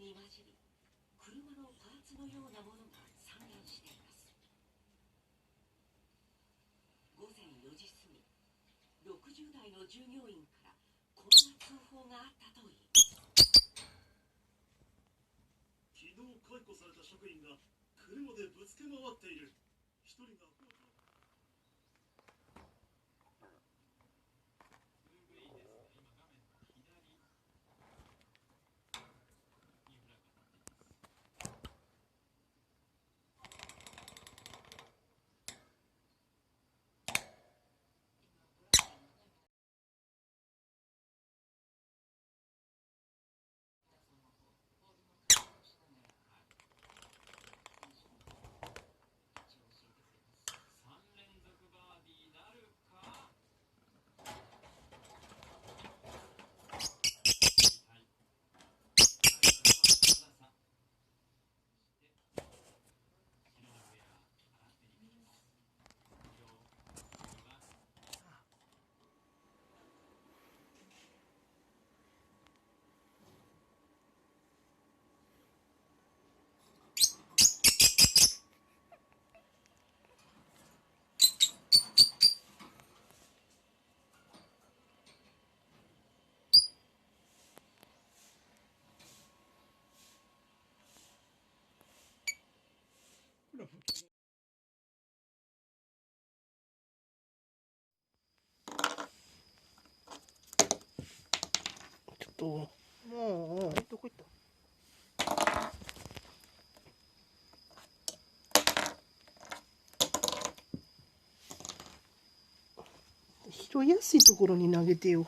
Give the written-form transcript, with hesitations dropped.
に混じり、車のパーツのようなものが散乱しています。午前4時過ぎ、60代の従業員からこんな通報があったといい、昨日解雇された職員が車でぶつけ回っている。一人がちょっともうどこ行った？拾いやすいところに投げてよ。